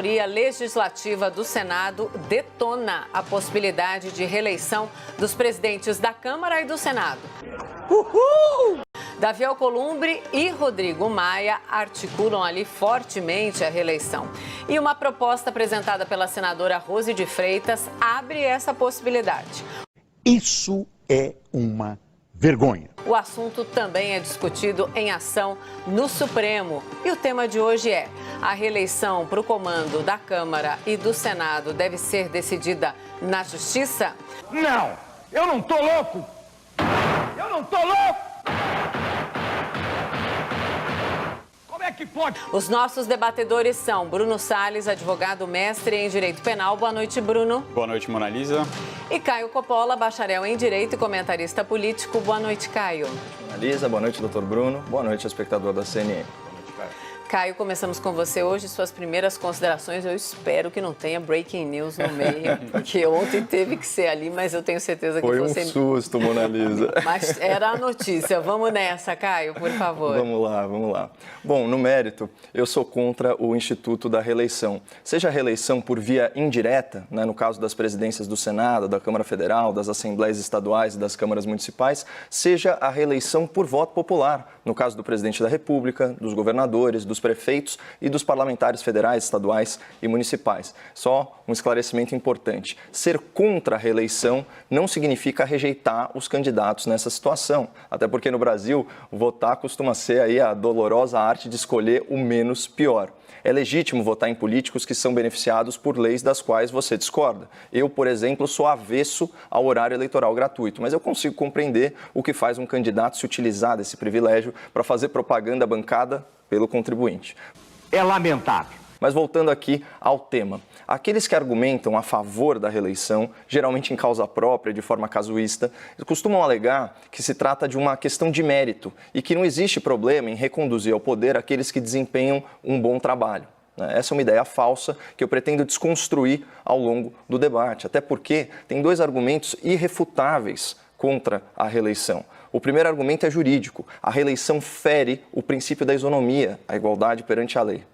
A maioria legislativa do Senado detona a possibilidade de reeleição dos presidentes da Câmara e do Senado. Uhul! Davi Alcolumbre e Rodrigo Maia articulam ali fortemente a reeleição. E uma proposta apresentada pela senadora Rose de Freitas abre essa possibilidade. Isso é uma vergonha. O assunto também é discutido em ação no Supremo. E o tema de hoje é: a reeleição para o comando da Câmara e do Senado deve ser decidida na Justiça? Não, eu não tô louco! Eu não tô louco! Como é que pode? Os nossos debatedores são Bruno Salles, advogado mestre em Direito Penal. Boa noite, Bruno. Boa noite, Mona Lisa. E Caio Coppola, bacharel em Direito e comentarista político. Boa noite, Caio. Mona Lisa, boa noite, doutor Bruno. Boa noite, espectador da CNN. Caio, começamos com você hoje. Suas primeiras considerações, eu espero que não tenha breaking news no meio, porque ontem teve que ser ali, mas eu tenho certeza que você... Foi um susto, Mona Lisa. Mas era a notícia. Vamos nessa, Caio, por favor. Vamos lá. Bom, no mérito, eu sou contra o Instituto da Reeleição. Seja a reeleição por via indireta, né, no caso das presidências do Senado, da Câmara Federal, das Assembleias Estaduais e das Câmaras Municipais, seja a reeleição por voto popular, no caso do presidente da República, dos governadores, dos prefeitos e dos parlamentares federais, estaduais e municipais. Só um esclarecimento importante. Ser contra a reeleição não significa rejeitar os candidatos nessa situação. Até porque no Brasil, votar costuma ser aí a dolorosa arte de escolher o menos pior. É legítimo votar em políticos que são beneficiados por leis das quais você discorda. Eu, por exemplo, sou avesso ao horário eleitoral gratuito, mas eu consigo compreender o que faz um candidato se utilizar desse privilégio para fazer propaganda bancada pelo contribuinte. É lamentável. Mas voltando aqui ao tema, aqueles que argumentam a favor da reeleição, geralmente em causa própria, de forma casuísta, costumam alegar que se trata de uma questão de mérito e que não existe problema em reconduzir ao poder aqueles que desempenham um bom trabalho. Essa é uma ideia falsa que eu pretendo desconstruir ao longo do debate, até porque tem dois argumentos irrefutáveis contra a reeleição. O primeiro argumento é jurídico. A reeleição fere o princípio da isonomia, a igualdade perante a lei.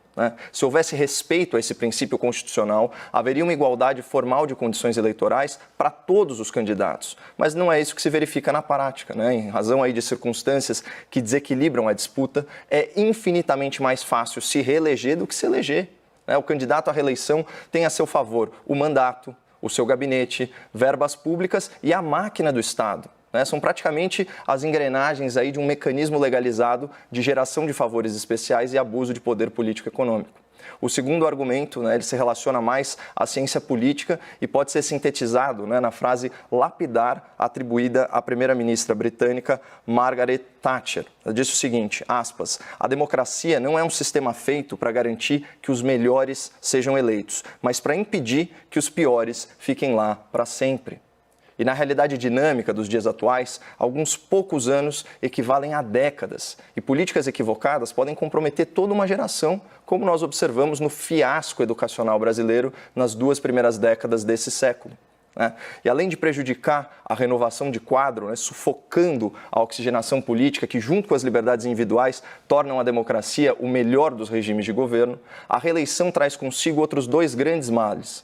Se houvesse respeito a esse princípio constitucional, haveria uma igualdade formal de condições eleitorais para todos os candidatos. Mas não é isso que se verifica na prática. Em razão aí de circunstâncias que desequilibram a disputa, é infinitamente mais fácil se reeleger do que se eleger. O candidato à reeleição tem a seu favor o mandato, o seu gabinete, verbas públicas e a máquina do Estado. São praticamente as engrenagens aí de um mecanismo legalizado de geração de favores especiais e abuso de poder político e econômico. O segundo argumento, ele se relaciona mais à ciência política e pode ser sintetizado na frase lapidar atribuída à primeira-ministra britânica Margaret Thatcher. Ela disse o seguinte, aspas, a democracia não é um sistema feito para garantir que os melhores sejam eleitos, mas para impedir que os piores fiquem lá para sempre. E na realidade dinâmica dos dias atuais, alguns poucos anos equivalem a décadas. E políticas equivocadas podem comprometer toda uma geração, como nós observamos no fiasco educacional brasileiro nas 2 primeiras décadas desse século. E além de prejudicar a renovação de quadro, sufocando a oxigenação política que, junto com as liberdades individuais, tornam a democracia o melhor dos regimes de governo, a reeleição traz consigo outros 2 grandes males.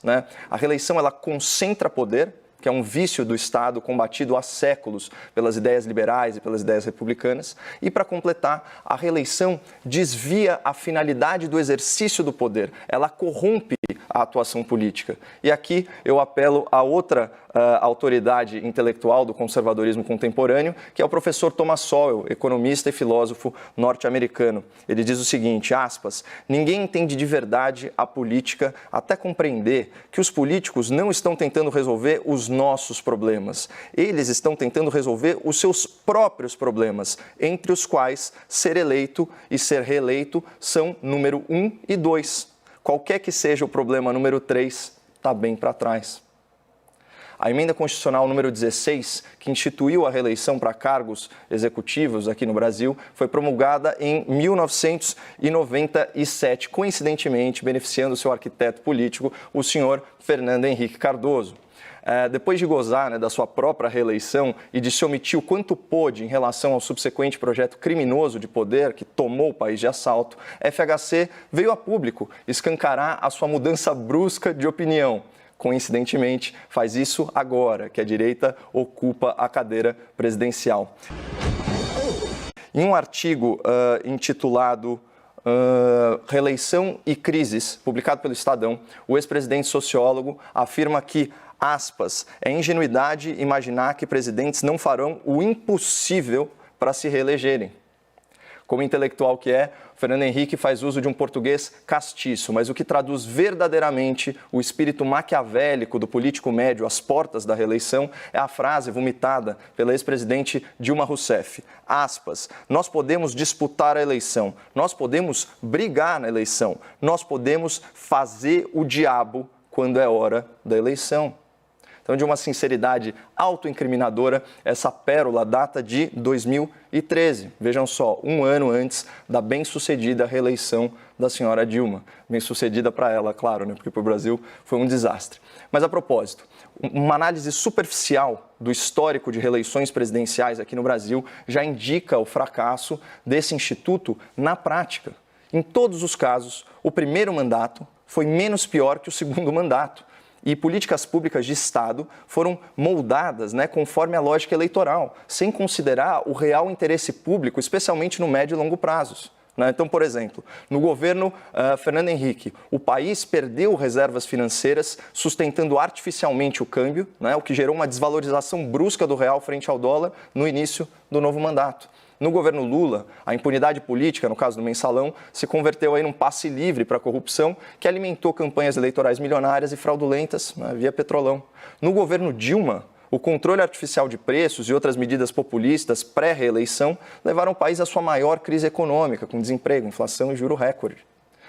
A reeleição ela concentra poder, que é um vício do Estado combatido há séculos pelas ideias liberais e pelas ideias republicanas. E, para completar, a reeleição desvia a finalidade do exercício do poder. Ela corrompe a atuação política. E aqui eu apelo a outra autoridade intelectual do conservadorismo contemporâneo, que é o professor Thomas Sowell, economista e filósofo norte-americano. Ele diz o seguinte, aspas, ninguém entende de verdade a política até compreender que os políticos não estão tentando resolver os nossos problemas. Eles estão tentando resolver os seus próprios problemas, entre os quais ser eleito e ser reeleito são número 1 e 2. Qualquer que seja o problema número 3, está bem para trás. A emenda constitucional número 16, que instituiu a reeleição para cargos executivos aqui no Brasil, foi promulgada em 1997, coincidentemente beneficiando seu arquiteto político, o senhor Fernando Henrique Cardoso. Depois de gozar da sua própria reeleição e de se omitir o quanto pôde em relação ao subsequente projeto criminoso de poder que tomou o país de assalto, a FHC veio a público escancarar a sua mudança brusca de opinião. Coincidentemente, faz isso agora que a direita ocupa a cadeira presidencial. Em um artigo intitulado Reeleição e Crises, publicado pelo Estadão, o ex-presidente sociólogo afirma que, aspas, é ingenuidade imaginar que presidentes não farão o impossível para se reelegerem. Como intelectual que é, Fernando Henrique faz uso de um português castiço, mas o que traduz verdadeiramente o espírito maquiavélico do político médio às portas da reeleição é a frase vomitada pela ex-presidente Dilma Rousseff. Aspas, nós podemos disputar a eleição, nós podemos brigar na eleição, nós podemos fazer o diabo quando é hora da eleição. Então, de uma sinceridade autoincriminadora, essa pérola data de 2013. Vejam só, um ano antes da bem-sucedida reeleição da senhora Dilma. Bem-sucedida para ela, claro, porque para o Brasil foi um desastre. Mas, a propósito, uma análise superficial do histórico de reeleições presidenciais aqui no Brasil já indica o fracasso desse instituto na prática. Em todos os casos, o primeiro mandato foi menos pior que o segundo mandato. E políticas públicas de Estado foram moldadas conforme a lógica eleitoral, sem considerar o real interesse público, especialmente no médio e longo prazos. Então, por exemplo, no governo Fernando Henrique, o país perdeu reservas financeiras, sustentando artificialmente o câmbio, o que gerou uma desvalorização brusca do real frente ao dólar no início do novo mandato. No governo Lula, a impunidade política, no caso do Mensalão, se converteu aí num passe livre para a corrupção que alimentou campanhas eleitorais milionárias e fraudulentas via Petrolão. No governo Dilma, o controle artificial de preços e outras medidas populistas pré-reeleição levaram o país à sua maior crise econômica, com desemprego, inflação e juro recorde.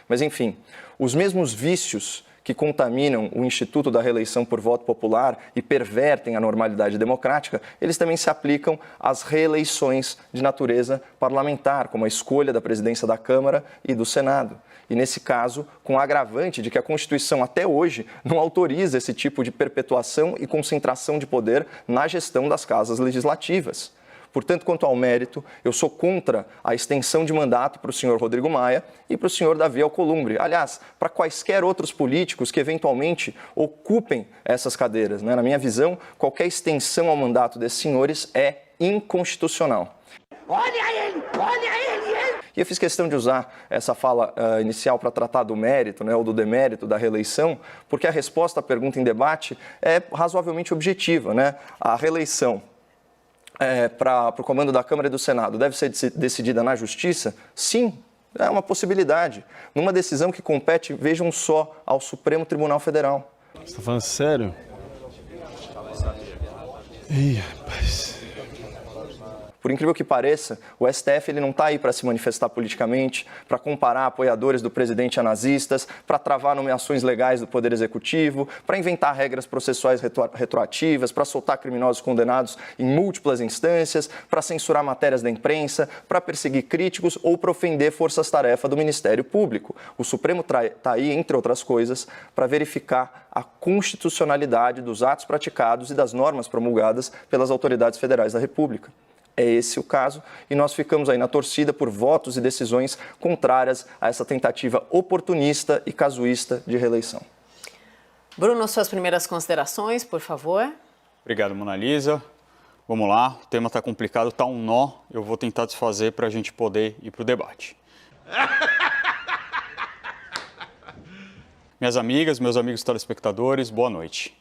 Mas, enfim, os mesmos vícios que contaminam o Instituto da Reeleição por voto popular e pervertem a normalidade democrática, eles também se aplicam às reeleições de natureza parlamentar, como a escolha da presidência da Câmara e do Senado. E, nesse caso, com o agravante de que a Constituição até hoje não autoriza esse tipo de perpetuação e concentração de poder na gestão das casas legislativas. Portanto, quanto ao mérito, eu sou contra a extensão de mandato para o senhor Rodrigo Maia e para o senhor Davi Alcolumbre. Aliás, para quaisquer outros políticos que eventualmente ocupem essas cadeiras. Na minha visão, qualquer extensão ao mandato desses senhores é inconstitucional. Olha ele! E eu fiz questão de usar essa fala inicial para tratar do mérito, ou do demérito da reeleição, porque a resposta à pergunta em debate é razoavelmente objetiva. A reeleição para o comando da Câmara e do Senado deve ser decidida na Justiça? Sim, é uma possibilidade. Numa decisão que compete, vejam só, ao Supremo Tribunal Federal. Você está falando sério? Ih, rapaz. Por incrível que pareça, o STF ele não está aí para se manifestar politicamente, para comparar apoiadores do presidente a nazistas, para travar nomeações legais do Poder Executivo, para inventar regras processuais retroativas, para soltar criminosos condenados em múltiplas instâncias, para censurar matérias da imprensa, para perseguir críticos ou para ofender forças-tarefa do Ministério Público. O Supremo está aí, entre outras coisas, para verificar a constitucionalidade dos atos praticados e das normas promulgadas pelas autoridades federais da República. É esse o caso e nós ficamos aí na torcida por votos e decisões contrárias a essa tentativa oportunista e casuísta de reeleição. Bruno, suas primeiras considerações, por favor. Obrigado, Mona Lisa. Vamos lá, o tema está complicado, está um nó. Eu vou tentar desfazer para a gente poder ir para o debate. Minhas amigas, meus amigos telespectadores, boa noite.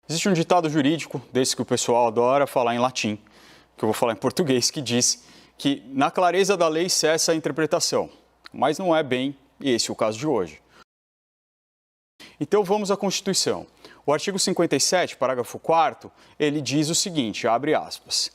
Existe um ditado jurídico, desse que o pessoal adora falar em latim, que eu vou falar em português, que diz que na clareza da lei cessa a interpretação, mas não é bem esse o caso de hoje. Então vamos à Constituição. O artigo 57, parágrafo 4º, ele diz o seguinte, abre aspas,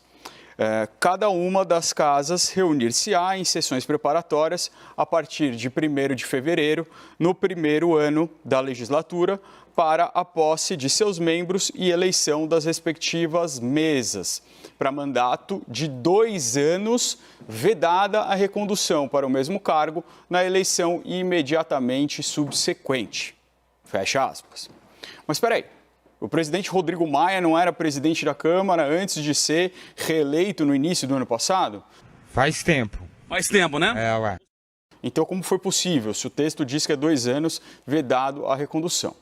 cada uma das casas reunir-se-á em sessões preparatórias a partir de 1º de fevereiro, no primeiro ano da legislatura, para a posse de seus membros e eleição das respectivas mesas, para mandato de 2 anos, vedada a recondução para o mesmo cargo na eleição imediatamente subsequente. Fecha aspas. Mas espera aí. O presidente Rodrigo Maia não era presidente da Câmara antes de ser reeleito no início do ano passado? Faz tempo. Faz tempo, né? Ué. Então, como foi possível, se o texto diz que é 2 anos vedado a recondução?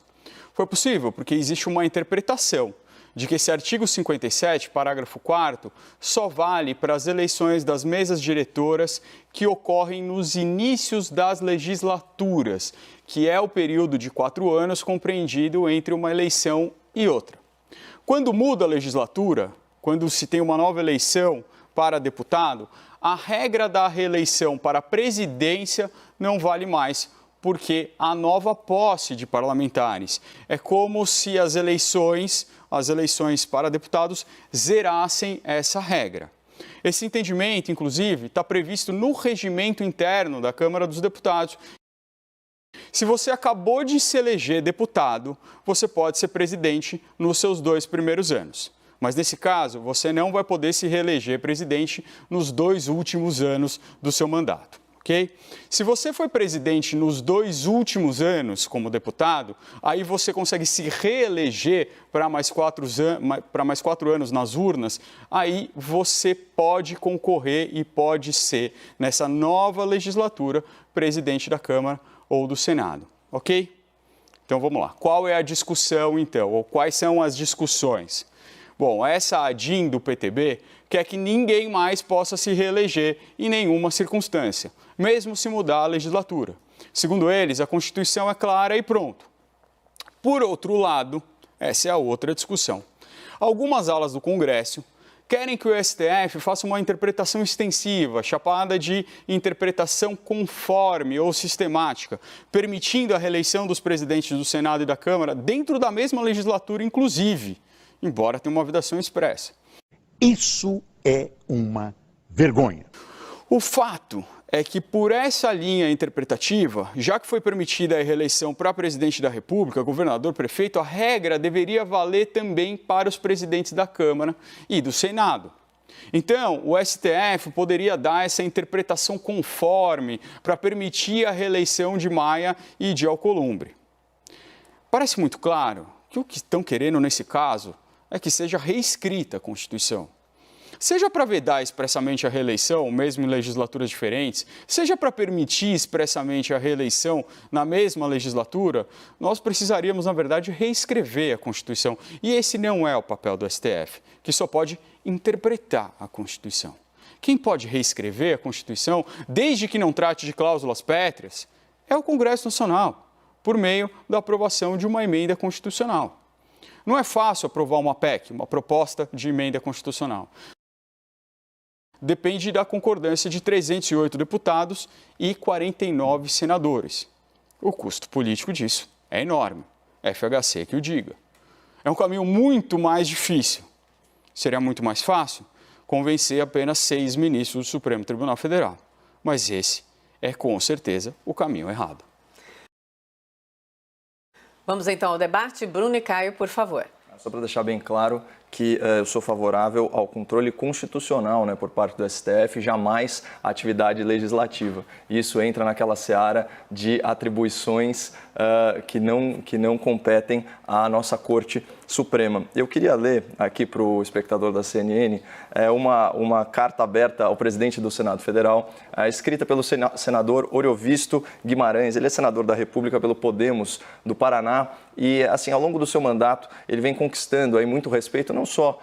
Foi possível porque existe uma interpretação de que esse artigo 57, parágrafo 4º, só vale para as eleições das mesas diretoras que ocorrem nos inícios das legislaturas, que é o período de 4 anos compreendido entre uma eleição e outra. Quando muda a legislatura, quando se tem uma nova eleição para deputado, a regra da reeleição para a presidência não vale mais, porque há nova posse de parlamentares. É como se as eleições para deputados zerassem essa regra. Esse entendimento, inclusive, está previsto no regimento interno da Câmara dos Deputados. Se você acabou de se eleger deputado, você pode ser presidente nos seus 2 primeiros anos. Mas, nesse caso, você não vai poder se reeleger presidente nos 2 últimos anos do seu mandato. Okay? Se você foi presidente nos 2 últimos anos como deputado, aí você consegue se reeleger para mais 4 anos nas urnas, aí você pode concorrer e pode ser, nessa nova legislatura, presidente da Câmara ou do Senado, ok? Então vamos lá. Qual é a discussão então? Ou quais são as discussões? Bom, essa ADIM do PTB quer que ninguém mais possa se reeleger em nenhuma circunstância, mesmo se mudar a legislatura. Segundo eles, a Constituição é clara e pronto. Por outro lado, essa é a outra discussão. Algumas alas do Congresso querem que o STF faça uma interpretação extensiva, chamada de interpretação conforme ou sistemática, permitindo a reeleição dos presidentes do Senado e da Câmara dentro da mesma legislatura, inclusive, embora tenha uma vedação expressa. Isso é uma vergonha. O fato é que, por essa linha interpretativa, já que foi permitida a reeleição para presidente da República, governador, prefeito, a regra deveria valer também para os presidentes da Câmara e do Senado. Então, o STF poderia dar essa interpretação conforme para permitir a reeleição de Maia e de Alcolumbre. Parece muito claro que o que estão querendo nesse caso é que seja reescrita a Constituição. Seja para vedar expressamente a reeleição, mesmo em legislaturas diferentes, seja para permitir expressamente a reeleição na mesma legislatura, nós precisaríamos, na verdade, reescrever a Constituição. E esse não é o papel do STF, que só pode interpretar a Constituição. Quem pode reescrever a Constituição, desde que não trate de cláusulas pétreas, é o Congresso Nacional, por meio da aprovação de uma emenda constitucional. Não é fácil aprovar uma PEC, uma proposta de emenda constitucional. Depende da concordância de 308 deputados e 49 senadores. O custo político disso é enorme. FHC que o diga. É um caminho muito mais difícil. Seria muito mais fácil convencer apenas 6 ministros do Supremo Tribunal Federal. Mas esse é, com certeza, o caminho errado. Vamos então ao debate. Bruno e Caio, por favor. Só para deixar bem claro que eu sou favorável ao controle constitucional, né, por parte do STF, jamais à atividade legislativa. Isso entra naquela seara de atribuições que não competem à nossa Corte Suprema. Eu queria ler aqui para o espectador da CNN uma carta aberta ao presidente do Senado Federal, escrita pelo senador Oriovisto Guimarães. Ele é senador da República pelo Podemos do Paraná e, assim, ao longo do seu mandato, ele vem conquistando aí muito respeito, não só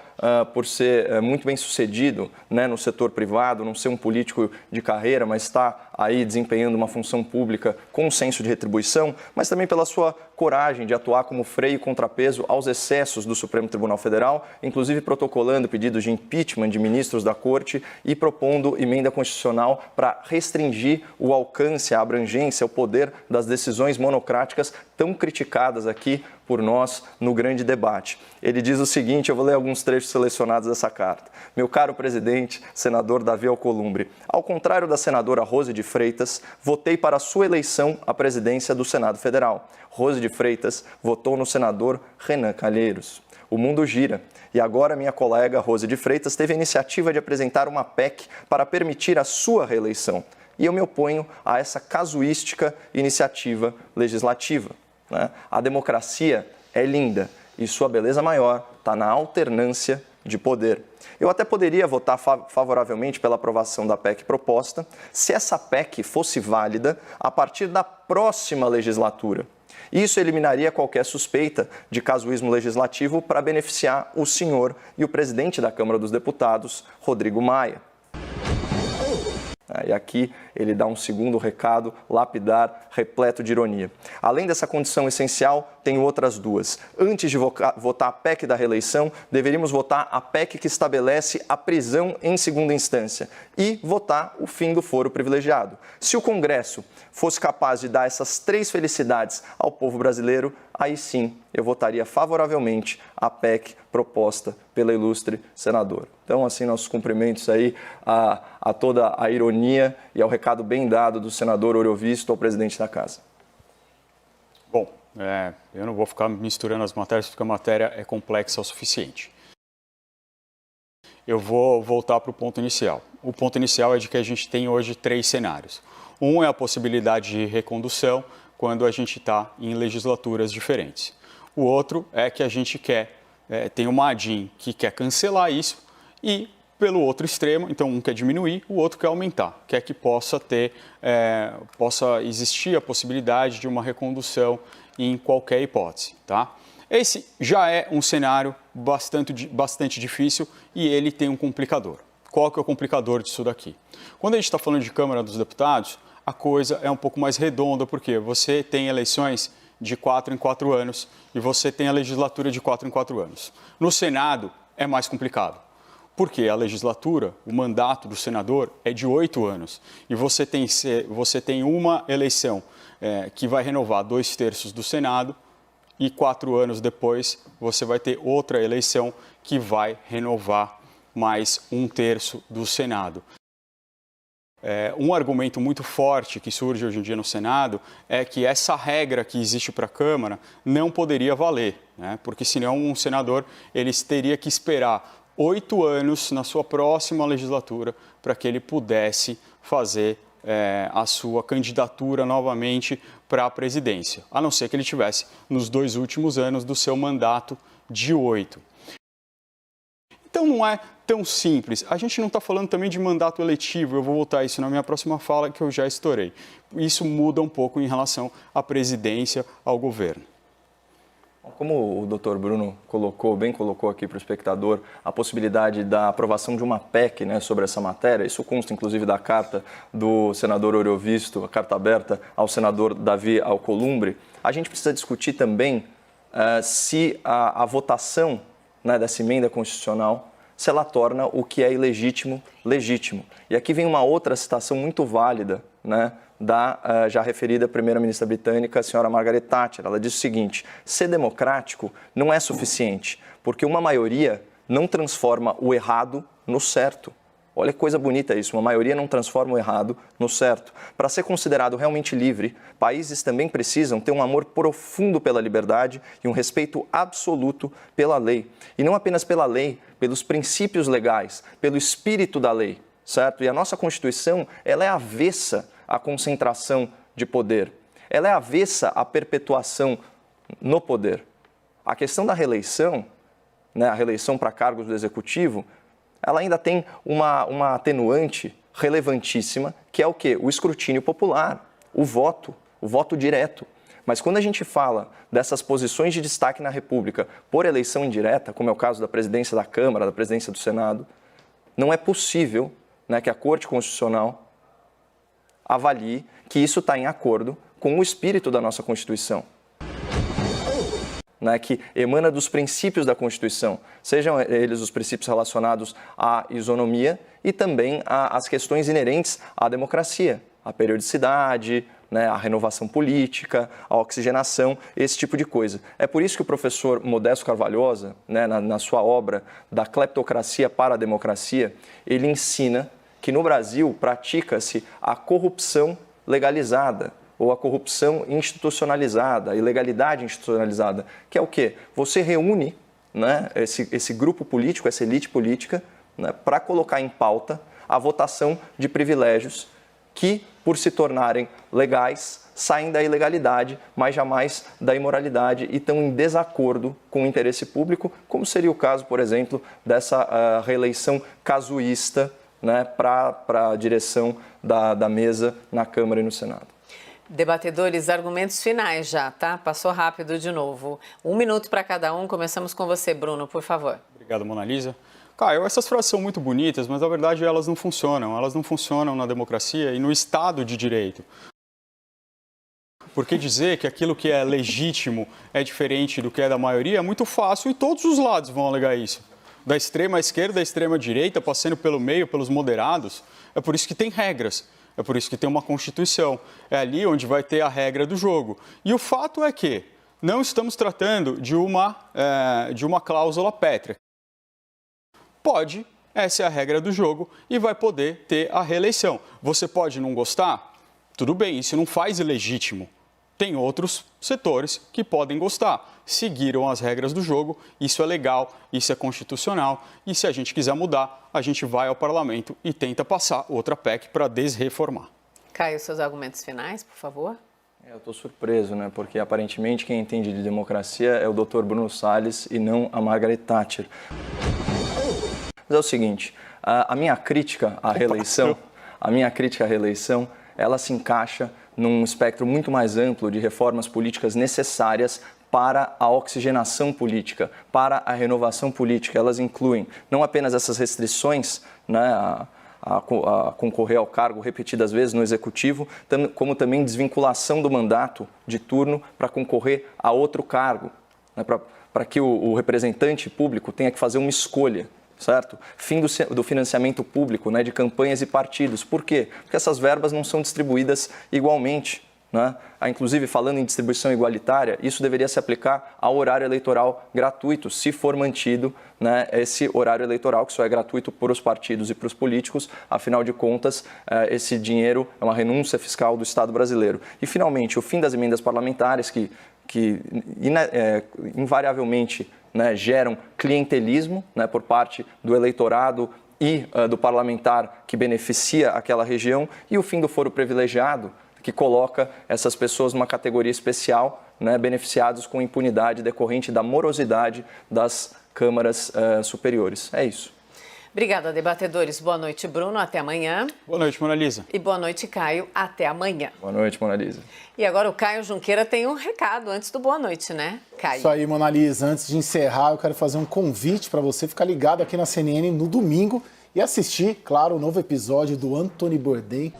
por ser muito bem sucedido, né, no setor privado, não ser um político de carreira, mas está aí desempenhando uma função pública com um senso de retribuição, mas também pela sua coragem de atuar como freio e contrapeso aos excessos do Supremo Tribunal Federal, inclusive protocolando pedidos de impeachment de ministros da Corte e propondo emenda constitucional para restringir o alcance, a abrangência, o poder das decisões monocráticas tão criticadas aqui por nós no grande debate. Ele diz o seguinte, eu vou ler alguns trechos trechos selecionados dessa carta. Meu caro presidente, senador Davi Alcolumbre, ao contrário da senadora Rose de Freitas, votei para a sua eleição à presidência do Senado Federal. Rose de Freitas votou no senador Renan Calheiros. O mundo gira e agora minha colega Rose de Freitas teve a iniciativa de apresentar uma PEC para permitir a sua reeleição. E eu me oponho a essa casuística iniciativa legislativa. A democracia é linda e sua beleza maior está na alternância de poder. Eu até poderia votar favoravelmente pela aprovação da PEC proposta se essa PEC fosse válida a partir da próxima legislatura. Isso eliminaria qualquer suspeita de casuísmo legislativo para beneficiar o senhor e o presidente da Câmara dos Deputados, Rodrigo Maia. E aqui ele dá um segundo recado, lapidar, repleto de ironia. Além dessa condição essencial, tenho outras duas. Antes de votar a PEC da reeleição, deveríamos votar a PEC que estabelece a prisão em segunda instância e votar o fim do foro privilegiado. Se o Congresso fosse capaz de dar essas três felicidades ao povo brasileiro, aí sim eu votaria favoravelmente a PEC proposta pela ilustre senadora. Então, assim, nossos cumprimentos aí a toda a ironia e ao recado bem dado do senador Orovisto ao presidente da Casa. Bom, eu não vou ficar misturando as matérias, porque a matéria é complexa o suficiente. Eu vou voltar para o ponto inicial. O ponto inicial é de que a gente tem hoje três cenários. Um é a possibilidade de recondução quando a gente está em legislaturas diferentes. O outro é que a gente tem uma ADIM que quer cancelar isso e, pelo outro extremo, então um quer diminuir, o outro quer aumentar, quer que possa existir a possibilidade de uma recondução em qualquer hipótese, tá? Esse já é um cenário bastante difícil e ele tem um complicador. Qual que é o complicador disso daqui? Quando a gente está falando de Câmara dos Deputados, a coisa é um pouco mais redonda, porque você tem eleições de 4 em 4 anos e você tem a legislatura de 4 em 4 anos. No Senado é mais complicado, porque a legislatura, o mandato do senador é de 8 anos e você tem uma eleição que vai renovar 2/3 do Senado e 4 anos depois você vai ter outra eleição que vai renovar mais 1/3 do Senado. Um argumento muito forte que surge hoje em dia no Senado é que essa regra que existe para a Câmara não poderia valer, né? Porque senão um senador teria que esperar 8 anos na sua próxima legislatura para que ele pudesse fazer a sua candidatura novamente para a presidência, a não ser que ele tivesse nos 2 últimos anos do seu mandato de 8. Então não é tão simples. A gente não está falando também de mandato eletivo, eu vou voltar a isso na minha próxima fala, que eu já estourei. Isso muda um pouco em relação à presidência, ao governo. Como o doutor Bruno bem colocou aqui para o espectador, a possibilidade da aprovação de uma PEC, né, sobre essa matéria, isso consta inclusive da carta do senador Orovisto, a carta aberta ao senador Davi Alcolumbre, a gente precisa discutir também se a votação, né, dessa emenda constitucional, se ela torna o que é ilegítimo, legítimo. E aqui vem uma outra citação muito válida, né, da já referida primeira-ministra britânica, a senhora Margaret Thatcher. Ela diz o seguinte: ser democrático não é suficiente, porque uma maioria não transforma o errado no certo. Olha que coisa bonita isso, uma maioria não transforma o errado no certo. Para ser considerado realmente livre, países também precisam ter um amor profundo pela liberdade e um respeito absoluto pela lei. E não apenas pela lei, pelos princípios legais, pelo espírito da lei, certo? E a nossa Constituição, ela é avessa à concentração de poder. Ela é avessa à perpetuação no poder. A questão da reeleição, né, a reeleição para cargos do Executivo, ela ainda tem uma atenuante relevantíssima, que é o quê? O escrutínio popular, o voto direto. Mas quando a gente fala dessas posições de destaque na República por eleição indireta, como é o caso da presidência da Câmara, da presidência do Senado, não é possível, né, que a Corte Constitucional avalie que isso está em acordo com o espírito da nossa Constituição, né, que emana dos princípios da Constituição, sejam eles os princípios relacionados à isonomia e também às questões inerentes à democracia, à periodicidade, né, a renovação política, a oxigenação, esse tipo de coisa. É por isso que o professor Modesto Carvalhosa, né, na sua obra Da Cleptocracia para a Democracia, ele ensina que no Brasil pratica-se a corrupção legalizada, ou a corrupção institucionalizada, a ilegalidade institucionalizada, que é o quê? Você reúne, né, esse grupo político, essa elite política, né, para colocar em pauta a votação de privilégios que, por se tornarem legais, saem da ilegalidade, mas jamais da imoralidade e estão em desacordo com o interesse público, como seria o caso, por exemplo, dessa reeleição casuísta, né, para a direção da mesa na Câmara e no Senado. Debatedores, argumentos finais já, tá? Passou rápido de novo. 1 minuto para cada um. Começamos com você, Bruno, por favor. Obrigado, Mona Lisa. Caio, essas frases são muito bonitas, mas na verdade elas não funcionam. Elas não funcionam na democracia e no Estado de Direito. Porque dizer que aquilo que é legítimo é diferente do que é da maioria é muito fácil e todos os lados vão alegar isso. Da extrema esquerda, da extrema direita, passando pelo meio, pelos moderados. É por isso que tem regras. É por isso que tem uma Constituição. É ali onde vai ter a regra do jogo. E o fato é que não estamos tratando de uma cláusula pétrea. Pode, essa é a regra do jogo e vai poder ter a reeleição. Você pode não gostar? Tudo bem, isso não faz ilegítimo. Tem outros setores que podem gostar. Seguiram as regras do jogo, isso é legal, isso é constitucional. E se a gente quiser mudar, a gente vai ao parlamento e tenta passar outra PEC para desreformar. Caio, seus argumentos finais, por favor. Eu estou surpreso, né? Porque aparentemente quem entende de democracia é o Dr. Bruno Salles e não a Margaret Thatcher. Mas é o seguinte, a minha crítica à reeleição, ela se encaixa num espectro muito mais amplo de reformas políticas necessárias para a oxigenação política, para a renovação política. Elas incluem não apenas essas restrições, né, a concorrer ao cargo repetidas vezes no Executivo, como também desvinculação do mandato de turno para concorrer a outro cargo, né, para que o representante público tenha que fazer uma escolha. Certo? Fim do financiamento público, né, de campanhas e partidos. Por quê? Porque essas verbas não são distribuídas igualmente. Né? Inclusive, falando em distribuição igualitária, isso deveria se aplicar ao horário eleitoral gratuito, se for mantido, né, esse horário eleitoral, que só é gratuito para os partidos e para os políticos. Afinal de contas, esse dinheiro é uma renúncia fiscal do Estado brasileiro. E, finalmente, o fim das emendas parlamentares, que invariavelmente, né, geram clientelismo, né, por parte do eleitorado e do parlamentar que beneficia aquela região, e o fim do foro privilegiado, que coloca essas pessoas numa categoria especial, né, beneficiados com impunidade decorrente da morosidade das câmaras superiores. É isso. Obrigada, debatedores. Boa noite, Bruno. Até amanhã. Boa noite, Mona Lisa. E boa noite, Caio. Até amanhã. Boa noite, Mona Lisa. E agora o Caio Junqueira tem um recado antes do boa noite, né, Caio? Isso aí, Mona Lisa. Antes de encerrar, eu quero fazer um convite para você ficar ligado aqui na CNN no domingo e assistir, claro, o novo episódio do Anthony Bourdain